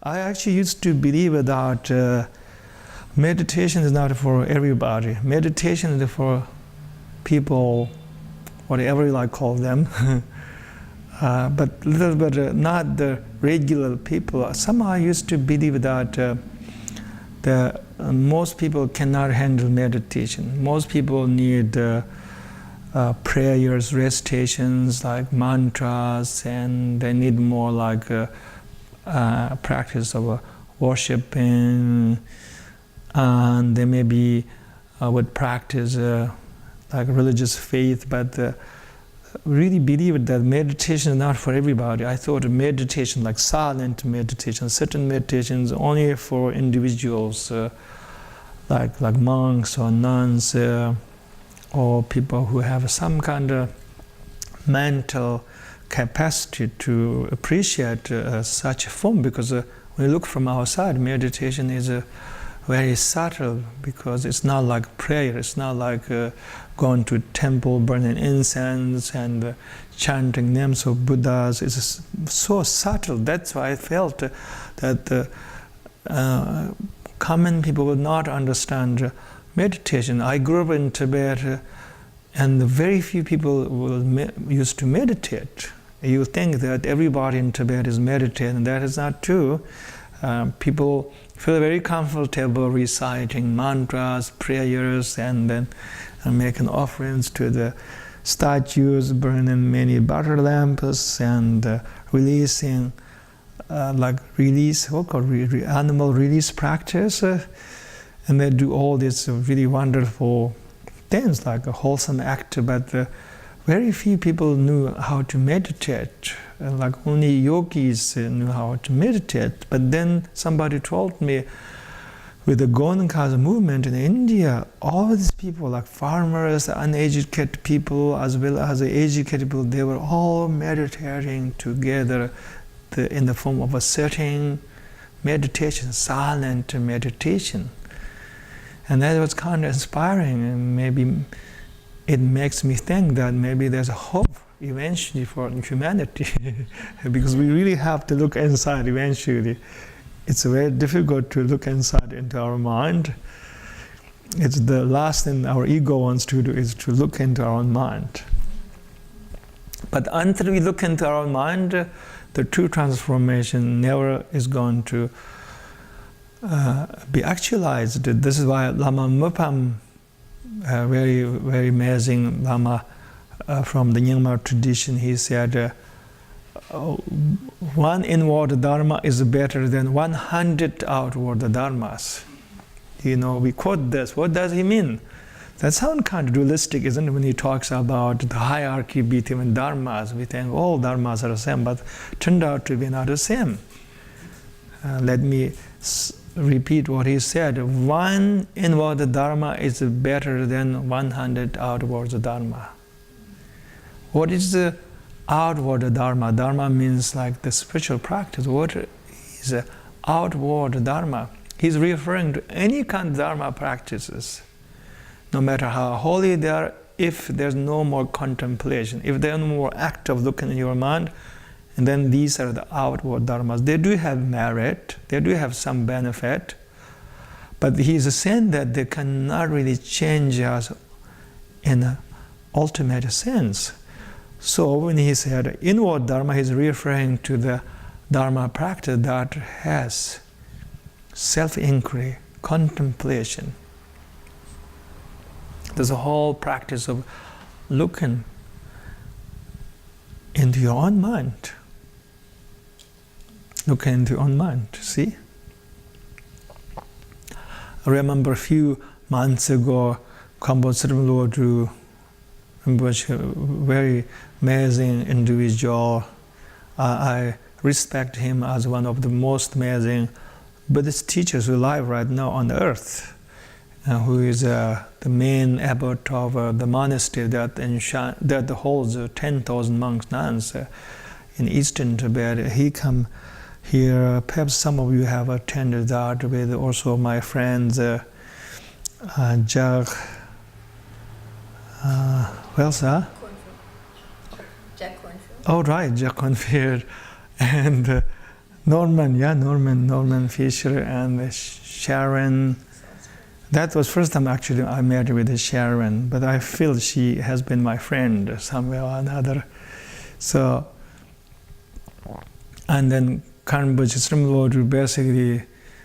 I actually used to believe that meditation is not for everybody. Meditation is for people, whatever you like call them, but little bit not the regular people. Somehow I used to believe that most people cannot handle meditation. Most people need prayers, recitations, like mantras, and they need more like practice of worshiping, and they maybe would practice like religious faith, but really believe that meditation is not for everybody. I thought meditation, like silent meditation, certain meditations only for individuals, like monks or nuns, or people who have some kind of mental capacity to appreciate such a form. Because when you look from outside, meditation is very subtle, because it's not like prayer. It's not like going to a temple, burning incense and chanting names of Buddhas. It's so subtle. That's why I felt that common people would not understand meditation. I grew up in Tibet, and very few people used to meditate. You think that everybody in Tibet is meditating. That is not true. People feel very comfortable reciting mantras, prayers, and then making offerings to the statues, burning many butter lamps, and releasing, animal release practice. And they do all these really wonderful things, like a wholesome act, but very few people knew how to meditate. Like only yogis knew how to meditate. But then somebody told me, with the Goenka movement in India, all these people, like farmers, uneducated people, as well as the educated people, they were all meditating together in the form of a sitting meditation, silent meditation. And that was kind of inspiring, and maybe it makes me think that maybe there's a hope eventually for humanity, because we really have to look inside eventually. It's very difficult to look inside into our mind. It's the last thing our ego wants to do, is to look into our own mind. But until we look into our own mind, the true transformation never is going to be actualized. This is why Lama Mupam, very, very amazing Lama from the Nyingma tradition, he said, one inward dharma is better than 100 outward dharmas. You know, we quote this. What does he mean? That sounds kind of dualistic, isn't it? When he talks about the hierarchy between dharmas, we think all dharmas are the same, but turned out to be not the same. Let me repeat what he said. One inward dharma is better than 100 outward dharma. What is the outward dharma? Dharma means like the spiritual practice. What is outward dharma? He's referring to any kind of dharma practices. No matter how holy they are, if there's no more contemplation, if there's no more act of looking in your mind, and then these are the outward dharmas. They do have merit, they do have some benefit, but he's saying that they cannot really change us in an ultimate sense. So when he said inward dharma, he's referring to the dharma practice that has self-inquiry, contemplation. There's a whole practice of looking into your own mind. Look into your own mind, see? I remember a few months ago, Kambodja Lodru, was a very amazing individual. I respect him as one of the most amazing Buddhist teachers alive right now on earth, who is the main abbot of the monastery that holds 10,000 monks, nuns in eastern Tibet. He come here. Perhaps some of you have attended that with also my friends Jack. Who else? Jack Cornfield. Oh, right, Jack Cornfield, and Norman Fisher and Sharon. That was first time actually I met with Sharon, but I feel she has been my friend somewhere or another. So, and then Kanbuji Srimlodru basically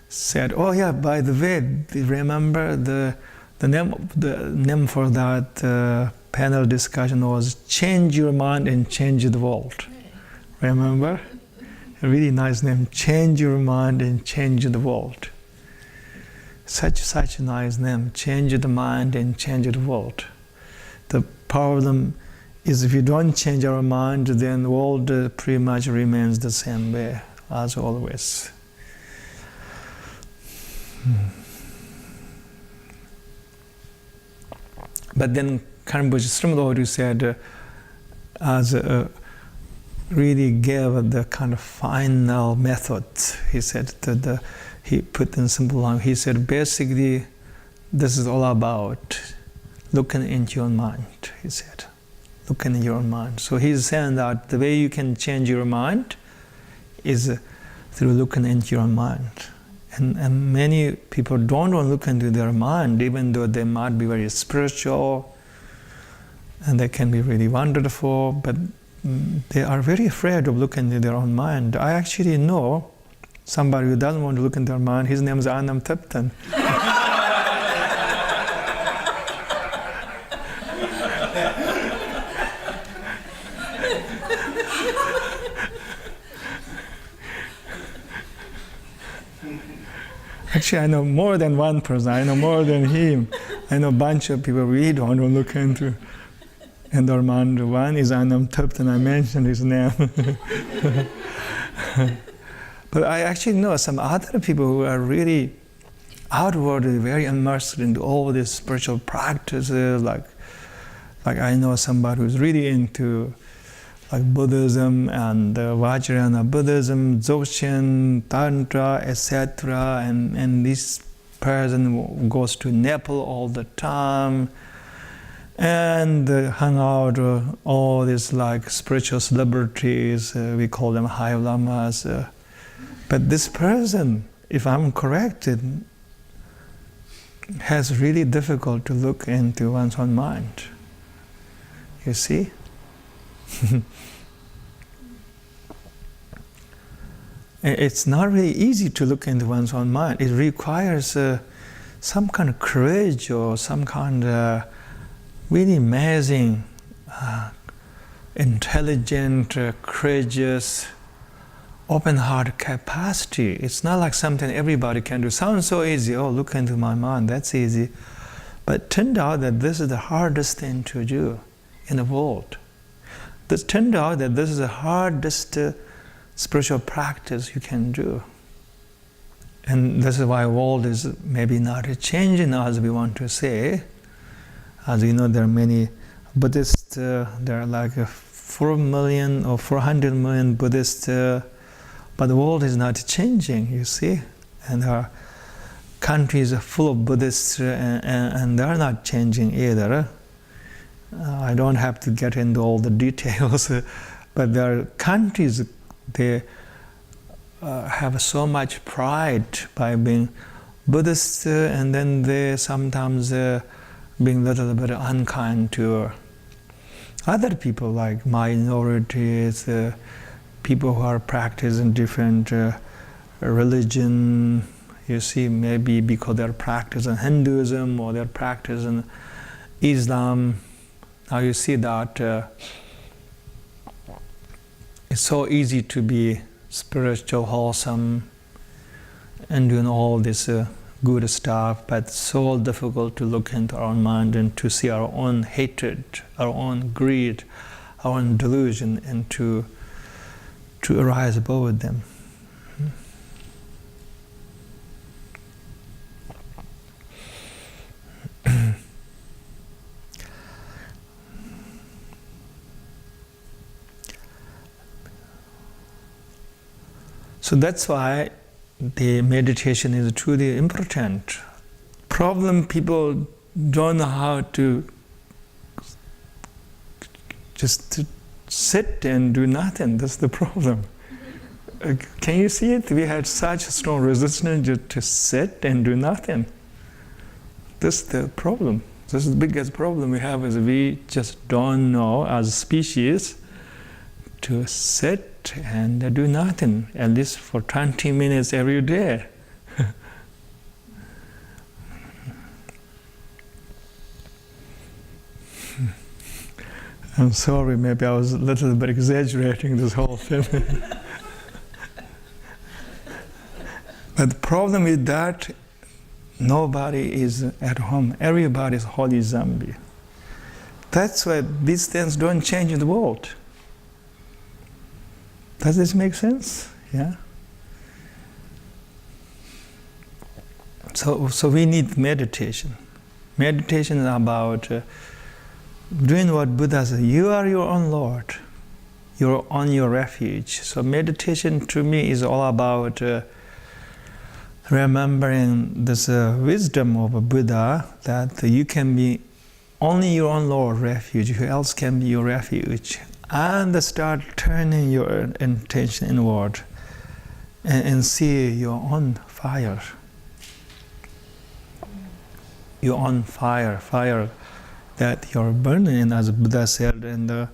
said, "Oh yeah, by the way, do you remember the name for that panel discussion was Change Your Mind and Change the World." Remember? A really nice name, Change Your Mind and Change the World. Such a nice name, Change the Mind and Change the World. The problem is if you don't change our mind, then the world pretty much remains the same way as always. But then Kanbuji Srimlodru said, really gave the kind of final method. He said he put in simple language. He said basically, this is all about looking into your mind. He said, looking in your mind. So he's saying that the way you can change your mind is through looking into your mind. And many people don't want to look into their mind, even though they might be very spiritual and they can be really wonderful, but they are very afraid of looking into their own mind. I actually know somebody who doesn't want to look into their mind. His name is Anam Thubten. Actually, I know more than one person. I know more than him. I know a bunch of people really don't want to look into their mind. One is Anam Thubten. I mentioned his name. But I actually know some other people who are really outwardly very immersed into all these spiritual practices. Like I know somebody who's really into like Buddhism and Vajrayana Buddhism, Dzogchen, Tantra, etc. And this person goes to Nepal all the time and hang out with all these like spiritual celebrities. We call them high lamas. But this person, if I'm corrected, has really difficult to look into one's own mind. You see? It's not really easy to look into one's own mind. It requires some kind of courage or some kind of really amazing, intelligent, courageous, open-heart capacity. It's not like something everybody can do. Sounds so easy. Oh, look into my mind. That's easy. But it turned out that this is the hardest thing to do in the world. It turned out that this is the hardest spiritual practice you can do. And this is why the world is maybe not changing as we want to say. As you know, there are many Buddhists, there are like 4 million or 400 million Buddhists, but the world is not changing, you see. And there are countries full of Buddhists and they're not changing either. I don't have to get into all the details, but there are countries, they have so much pride by being Buddhist, and then they sometimes being a little bit unkind to other people, like minorities, people who are practicing different religion. You see, maybe because they're practicing Hinduism or they're practicing Islam. Now you see that it's so easy to be spiritual, wholesome, and doing all this good stuff, but so difficult to look into our own mind and to see our own hatred, our own greed, our own delusion, and to arise above them. So that's why the meditation is truly important. Problem, people don't know how to just sit and do nothing. That's the problem. Can you see it? We had such strong resistance to sit and do nothing. This is the problem. This is the biggest problem we have is we just don't know as a species to sit and do nothing, at least for 20 minutes every day. I'm sorry, maybe I was a little bit exaggerating this whole thing. But the problem with that, nobody is at home. Everybody is holy zombie. That's why these things don't change in the world. Does this make sense? Yeah? So we need meditation. Meditation is about doing what Buddha said. You are your own Lord. You're on your refuge. So meditation to me is all about remembering this wisdom of a Buddha, that you can be only your own Lord refuge, who else can be your refuge? And start turning your intention inward and see your own fire. Your own fire that you're burning, as Buddha said in the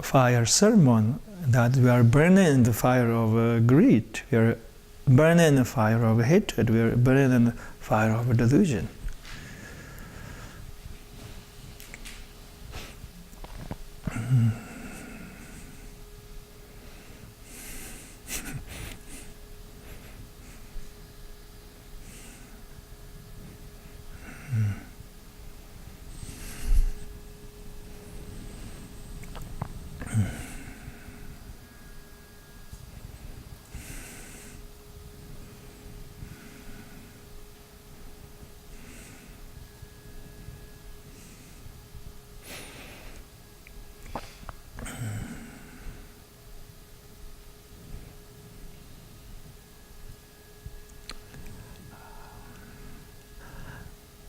fire sermon, that we are burning in the fire of greed, we are burning in the fire of hatred, we are burning in the fire of delusion.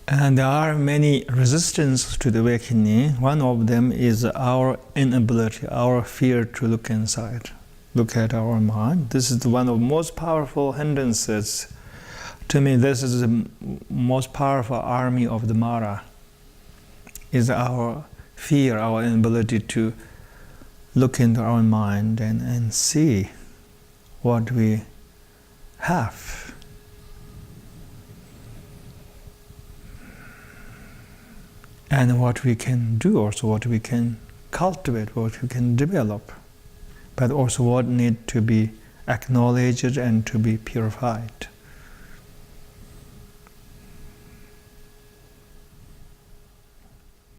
And there are many resistances to the awakening. One of them is our inability, our fear to look inside, look at our mind. This is one of the most powerful hindrances. To me, this is the most powerful army of the Mara, is our fear, our inability to look into our mind and see what we have. And what we can do, also what we can cultivate, what we can develop, but also what needs to be acknowledged and to be purified.